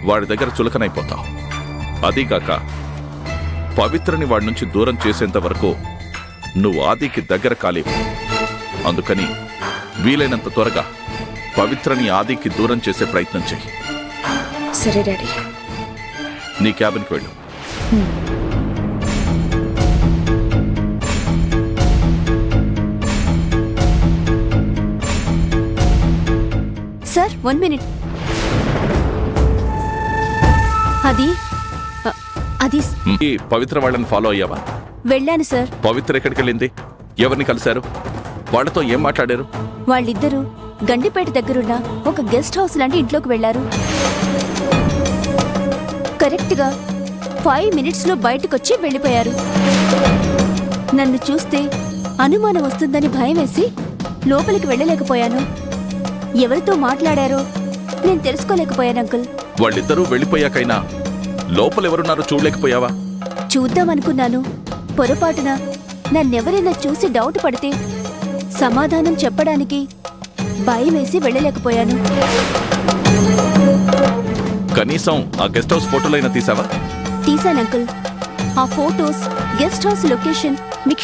వాడి దగ్గర చులకనైపోతావు. అదీగాక పవిత్రని వాడి నుంచి దూరం చేసేంత వరకు నువ్వు ఆదికి దగ్గర కాలేవు. అందుకని వీలైనంత త్వరగా పవిత్రని ఆదికి దూరం చేసే ప్రయత్నం చెయ్యి. సరే డాడీ. నీ క్యాబిన్కి వెళ్ళు. Sir 1 minute. అది ఈ పవిత్ర వాళ్ళని ఫాలో అయ్యావా? వెళ్ళాను సార్. పవిత్ర ఎక్కడికి వెళ్ళింది? ఎవరిని కలిశారు? వాళ్ళతో ఏం మాట్లాడారు? వాళ్ళిద్దరూ గండిపేట దగ్గరున్న ఒక గెస్ట్ హౌస్ లాంటి ఇంట్లోకి వెళ్లారు. కరెక్ట్గా 5 మినిట్స్లో బయటకొచ్చి వెళ్ళిపోయారు. నన్ను చూస్తే అనుమానం వస్తుందని భయం వేసి లోపలికి వెళ్ళలేకపోయాను. ఎవరితో మాట్లాడారో నేను తెలుసుకోలేకపోయాను అంకుల్. వాళ్ళిద్దరూ వెళ్ళిపోయాకైనా లోపలెవరున్నారో చూడలేకపోయావా? చూద్దామనుకున్నాను. పొరపాటున నన్నెవరైనా చూసి డౌట్ పడితే సమాధానం చెప్పడానికి భయం వేసి వెళ్ళలేకపోయాను. కనీసం ఆ గెస్ట్ హౌస్ ఫోటోలైనా తీసావా? తీశాను అంకుల్. ఆ ఫోటోస్, గెస్ట్ హౌస్ లొకేషన్ మీకు